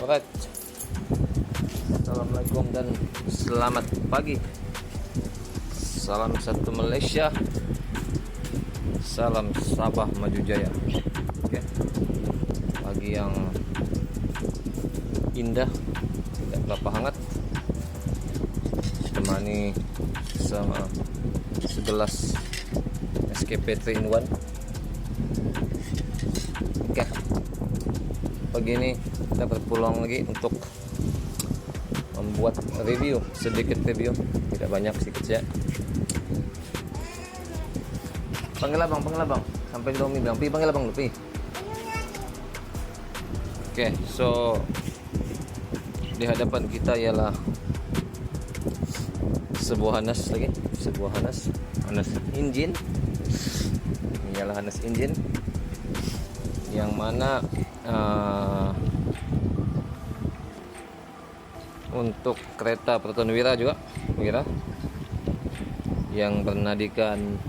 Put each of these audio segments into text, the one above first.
Alright, assalamualaikum dan selamat pagi. Salam satu Malaysia, salam Sabah Maju Jaya. Oke, pagi yang indah, tidak berapa hangat, ditemani sama segelas SKP 3 in 1. Oke, pagi ini kita berpulang lagi untuk membuat review, sedikit review, tidak banyak, sedikit saja. Panggil abang, sampai Domi bilang, Pi, panggil abang lu, Pi. Oke, so di hadapan kita ialah sebuah harness lagi, harness engine. Ini ialah harness engine yang mana untuk kereta Proton Wira juga, yang bernadikan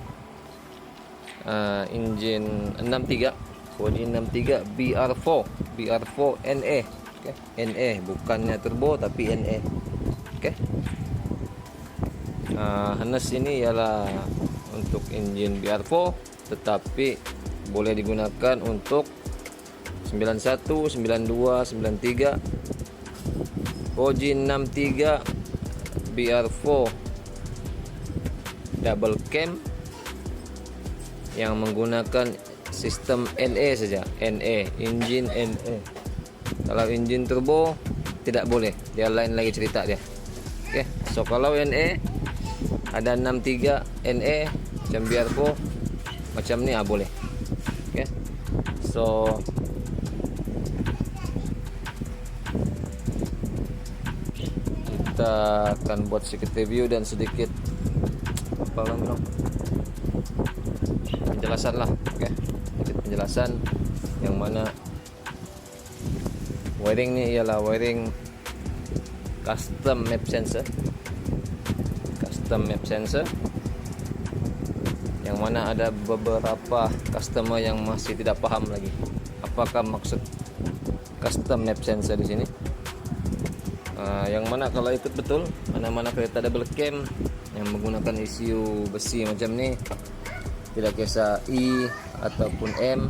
engine 63, kode 63 BR4 NA. Okay. NA bukannya turbo tapi NA. Oke. Harness ini ialah untuk engine BR4 tetapi boleh digunakan untuk 91, 92, 93, Kojin 63 BR4 double cam yang menggunakan sistem NA saja. NA, engine NA. Kalau engine turbo tidak boleh, dia lain lagi cerita dia. Oke, so kalau NA ada 63 NA macam BR4 macam ni boleh. Oke. So kita akan buat sedikit review dan sedikit penjelasan lah. Oke, sedikit penjelasan yang mana wiring ni ialah wiring custom map sensor, yang mana ada beberapa customer yang masih tidak paham lagi apakah maksud custom map sensor di sini. Yang mana kalau ikut betul, mana-mana kereta double cam yang menggunakan ECU besi macam ni, tidak kisah E ataupun M,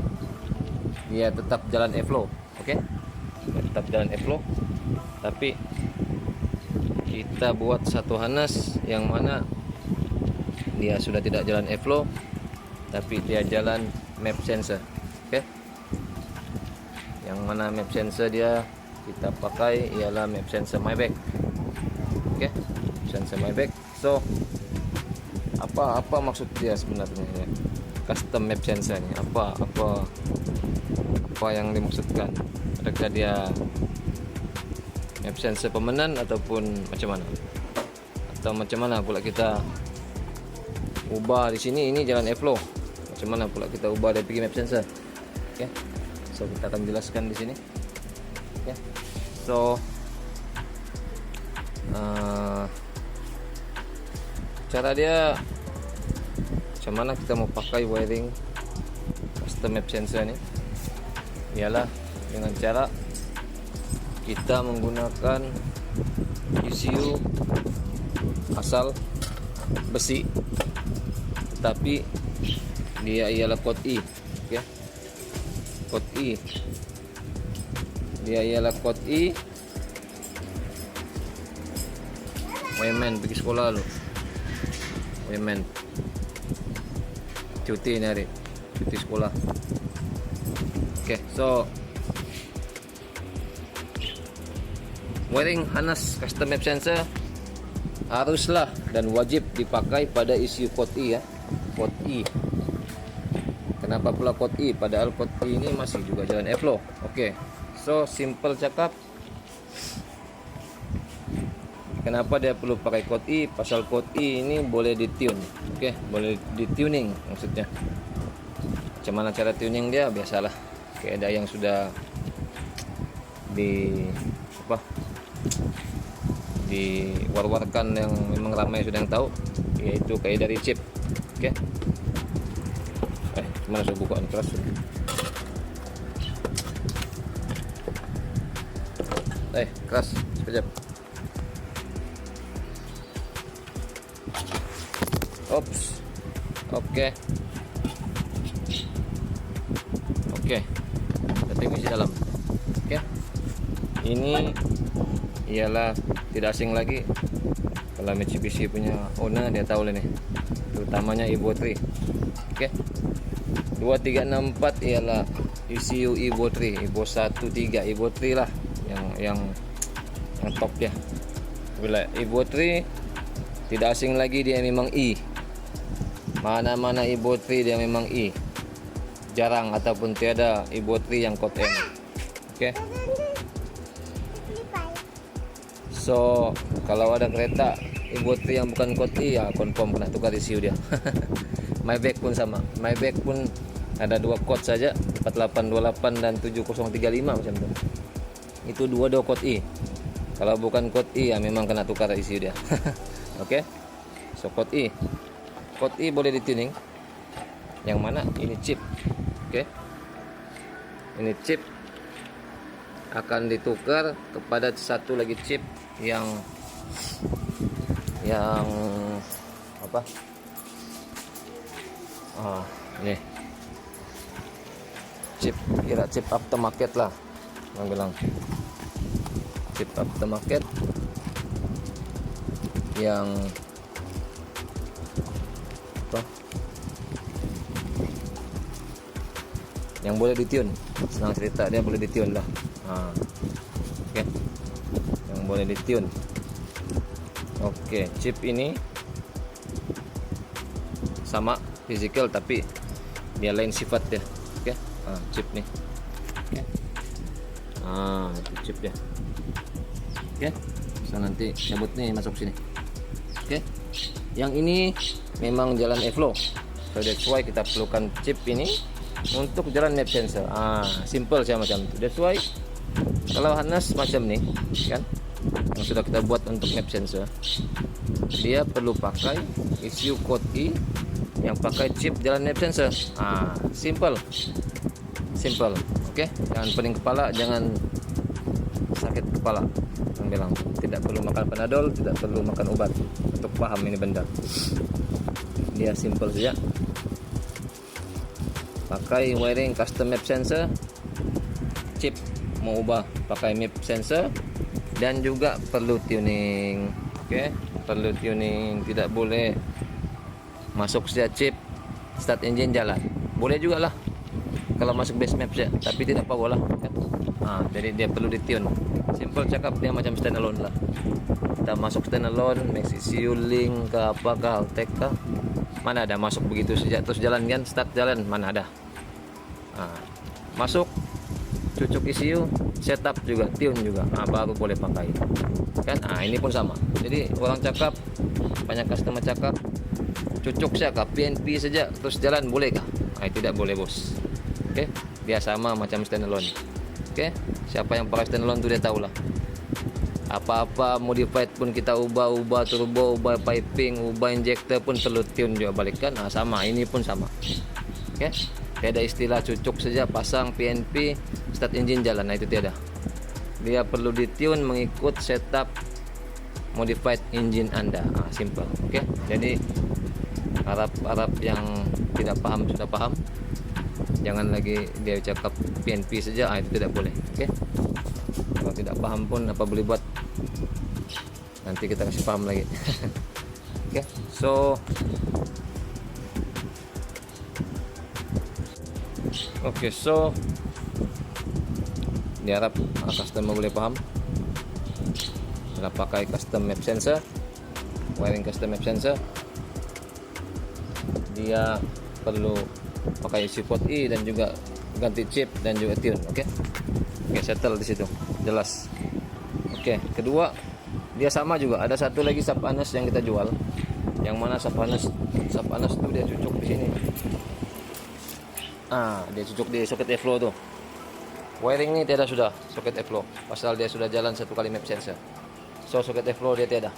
dia tetap jalan airflow. Oke, tetap jalan airflow. Tapi kita buat satu harness yang mana dia sudah tidak jalan airflow tapi dia jalan map sensor. Oke, yang mana map sensor dia kita pakai ialah map sensor Maybach. Oke, sensor Maybach. So apa maksud dia sebenarnya ya? Custom map sensor ini apa yang dimaksudkan? Adakah dia map sensor permanen ataupun macam mana? Atau macam mana pula kita ubah di sini ini jalan airflow? Macam mana pula kita ubah dari pergi map sensor? Oke, so kita akan jelaskan di sini. Oke, so cara dia macam mana kita mau pakai wiring custom map sensor ini ialah dengan cara kita menggunakan ECU asal besi tetapi dia ialah kode E. Oke, kode E, dia ialah kode E. Wemen pergi sekolah lu, Wemen cuti ni hari, cuti sekolah. Oke, so wiring harness custom map sensor haruslah dan wajib dipakai pada ECU kode E ya, kode E. Kenapa pula kode E? Padahal kode E ini masih juga jalan airflow. Oke, so simple cakap, kenapa dia perlu pakai kode E? Pasal kode E ini boleh ditune. Oke, boleh dituning maksudnya. Macam mana cara tuning dia? Biasalah, kayak ada yang sudah diwar-warkan yang memang ramai sudah yang tahu, yaitu kayak dari chip. Oke. Mana saya buka keras. keras sekejap. Ops. Oke. Tapi masih dalam. Oke. Ini ialah tidak asing lagi. Kalau Mitsubishi punya owner dia tahu lah nih. Terutamanya Evo 3. Oke. 2364 ialah ECU Evo 3, Evo 13, Evo 3 lah yang top dia. Bila Evo 3 tidak asing lagi, dia memang E. Mana-mana Evo 3 dia memang E. Jarang ataupun tiada Evo 3 yang code M. Oke. So, kalau ada kereta Evo 3 yang bukan code E, ya confirm kena tukar ECU dia. Maybach pun sama. Maybach pun ada dua code saja, 4828 dan 7035 macam tu. Itu dua code E. Kalau bukan code E, ya memang kena tukar ECU dia. Oke. So code E. Code E boleh dituning. Yang mana? Ini chip. Oke. Ini chip akan ditukar kepada satu lagi chip yang apa? Ini chip, kira chip aftermarket lah, orang bilang chip aftermarket yang apa? Yang boleh ditune. Senang cerita, dia boleh ditune lah. Oke. Yang boleh ditune. Oke, chip ini sama physical tapi dia lain sifat dia. Oke. Chip nih. Oke. Itu chip dia. Oke. So nanti cabut nih masuk sini. Oke. Yang ini memang jalan e-flow. So that's why kita perlukan chip ini untuk jalan map sensor. Simple saya macam itu. That's why kalau harness macam ni kan, yang sudah kita buat untuk map sensor, dia perlu pakai ECU code E yang pakai chip jalan map sensor. Simple. Oke. Jangan pening kepala, jangan sakit kepala. Yang bilang tidak perlu makan Panadol, tidak perlu makan obat untuk paham ini benda. Dia simple saja. Pakai wiring custom map sensor, chip mau ubah pakai map sensor, dan juga perlu tuning. Oke, perlu tuning, tidak boleh masuk saja chip start engine jalan. Boleh juga lah kalau masuk base map saja, tapi tidak power lah kan? Jadi dia perlu ditune. Simple cakap, dia macam standalone lah. Kita masuk standalone, max ECU link ke apakah Haltech kah, mana ada masuk begitu saja terus jalan kan, start jalan, mana ada. Masuk cucuk ECU, setup juga, tune juga, baru boleh pakai kan. Ini pun sama. Jadi orang cakap, banyak customer cakap, cucuk saja kah, PNP saja terus jalan boleh kah? Tidak boleh bos. Oke, dia sama macam standalone. Oke, siapa yang pakai standalone tu dia tahulah. Apa-apa modified pun kita ubah turbo, ubah piping, ubah injector pun perlu tune juga balik kan. Sama, ini pun sama. Oke, tiada istilah cucuk saja pasang PNP start engine jalan. Itu tiada. Dia perlu ditune mengikut setup modified engine Anda. Simple. Oke, jadi harap yang tidak paham sudah paham. Jangan lagi dia cakap PNP saja, itu tidak boleh. Oke. Kalau tidak paham pun apa boleh buat. Nanti kita kasih paham lagi. Oke. So diharap customer boleh paham. Kita pakai custom map sensor, wiring custom map sensor. Dia perlu pakai support E dan juga ganti chip dan juga tune. Oke, settle di situ, jelas. Oke, kedua dia sama juga. Ada satu lagi sub harness yang kita jual, yang mana sub harness itu dia cucuk di sini. Dia cucuk di soket e-flow tuh. Wiring ini tiada sudah soket e-flow, pasal dia sudah jalan satu kali map sensor. So soket e-flow dia tiada.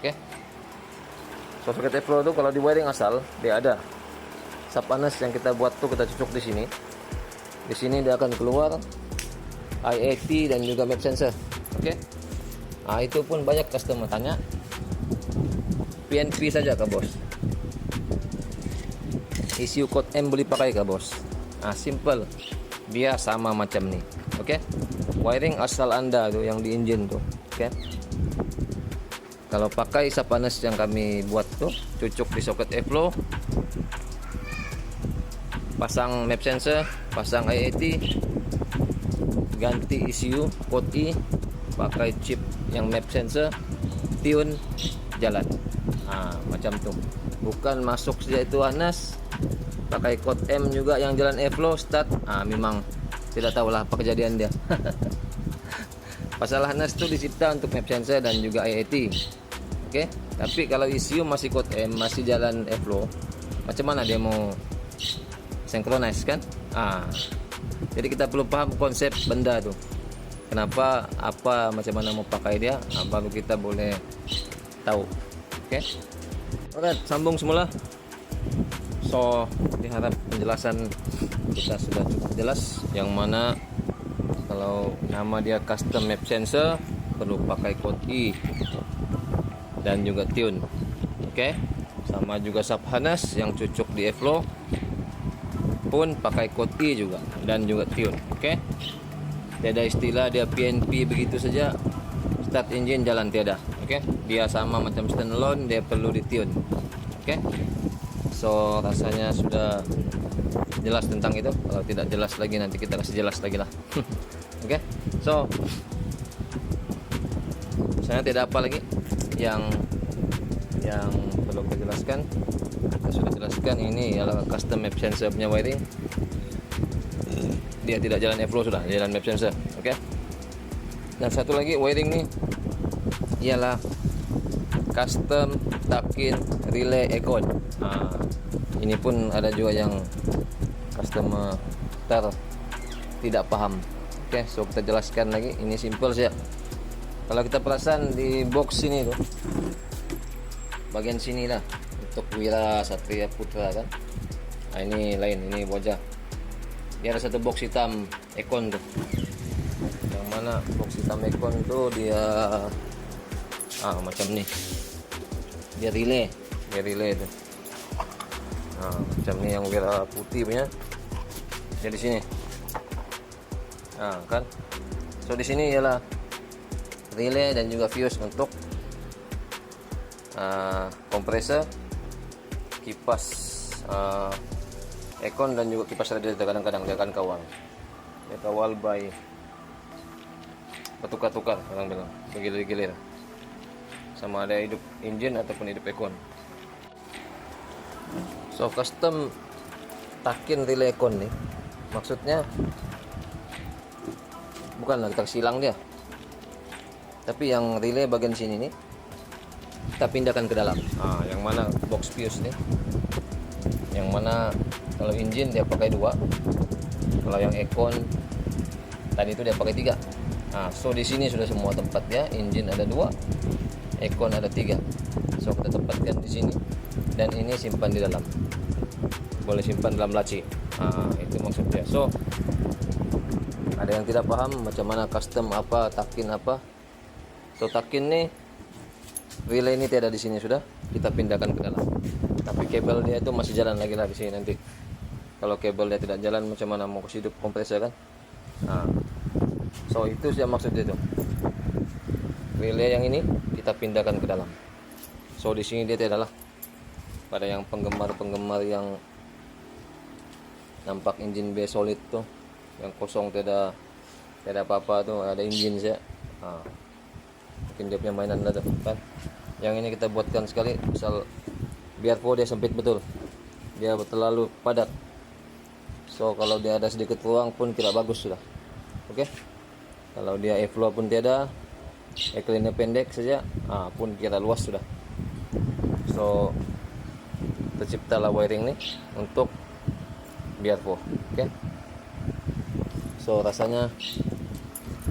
Oke. So soket e-flow tuh kalau di wiring asal dia ada. Sub harness yang kita buat tuh kita cucuk di sini. Di sini dia akan keluar IAT dan juga map sensor. Oke. Itu pun banyak customer tanya, PNP saja kah bos? ECU code M boleh pakai kah bos? Simple, dia sama macam nih. Oke. Wiring asal anda tuh yang di engine tuh. Oke. Kalau pakai sapanas yang kami buat tuh, cucuk di soket airflow, pasang map sensor, pasang IAT, ganti ECU code E, pakai chip yang map sensor, tune, jalan. Macam tuh. Bukan masuk saja itu Anas, pakai code M juga yang jalan airflow start. Memang tidak tahulah apa kejadian dia. Pasal Anas itu dicipta untuk map sensor dan juga IAT. Oke. Tapi kalau ECU masih code M, masih jalan airflow, macam mana dia mau synchronize kan? Jadi kita perlu paham konsep benda tuh. Kenapa, apa, macam mana mau pakai dia, baru kita boleh tahu. Oke. Alright, sambung semula. So, diharap penjelasan kita sudah cukup jelas. Yang mana kalau nama dia custom map sensor perlu pakai code E dan juga tune. Oke. Sama juga sub harness yang cucuk di airflow pun pakai code E juga dan juga tune. Oke. Tiada istilah dia PNP begitu saja start engine jalan, tiada. Oke. Dia sama macam standalone, dia perlu di tune. Oke. So rasanya sudah jelas tentang itu. Kalau tidak jelas lagi nanti kita kasih jelas lagi lah. Oke. So saya tidak apa lagi yang perlu saya jelaskan. Kita sudah jelaskan ini adalah custom map sensor punya wiring. Dia tidak jalan airflow, sudah jalan map sensor. Oke. Dan satu lagi wiring nih ialah custom takin relay econ. Ini pun ada juga yang customer tidak paham. Oke, so kita jelaskan lagi. Ini simple saja. Kalau kita perasan di box sini tuh, bagian sini lah untuk Wira Satria Putra kan. Ini lain, ini wajah. Dia ada satu box hitam econ tuh. Yang mana box hitam econ tuh dia macam nih. Dia relay tuh. Macam ni yang Wira putih punya. Dia di sini. Kan. So di sini ialah relay dan juga fuse untuk kompresor, kipas aircon dan juga kipas radiator. Kadang-kadang dia akan kawal. Dia kawal by bertukar-tukar, orang bilang bergilir-gilir. Sama ada hidup engine ataupun hidup aircon. So custom takin relay aircon nih, maksudnya bukanlah kita silang dia, tapi yang relay bagian sini nih kita pindahkan ke dalam. Yang mana box fuse nih, yang mana kalau engine dia pakai 2, kalau yang aircon tadi itu dia pakai 3. So di sini sudah semua tempat ya, engine ada 2, aircon ada 3. So kita tempatkan di sini dan ini simpan di dalam, boleh simpan dalam laci. Itu maksudnya. So ada yang tidak paham macam mana custom apa, takin apa. So takin nih, relay ini tiada di sini, sudah kita pindahkan ke dalam. Tapi kabel dia itu masih jalan lagi lah di sini nanti. Kalau kabel dia tidak jalan, macam mana mau kasih hidup kompresor kan? So itu saja maksudnya itu. Relay yang ini kita pindahkan ke dalam. So di sini dia tiada lah. Pada yang penggemar-penggemar yang nampak engine B solid tuh, yang kosong tiada apa-apa tuh, ada engine saja. Mungkin dia punya mainan lah tuh kan. Yang ini kita buatkan sekali, misal biar dia sempit betul, dia terlalu padat. So kalau dia ada sedikit ruang pun tidak bagus sudah. Oke. Kalau dia airflow pun tiada, aircleaner pendek saja, pun kira luas sudah. So terciptalah wiring nih untuk biar oke. So rasanya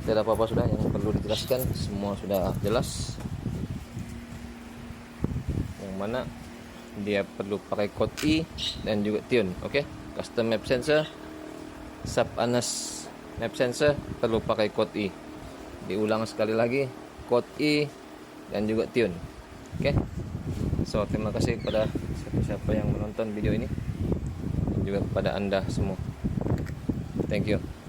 tidak apa-apa sudah, yang perlu dijelaskan semua sudah jelas. Yang mana dia perlu pakai code E dan juga tune. Oke. Custom map sensor, sub harness map sensor perlu pakai code E. diulang sekali lagi chord E dan juga tune. Oke. So terima kasih kepada siapa yang menonton video ini dan juga kepada Anda semua. Thank you.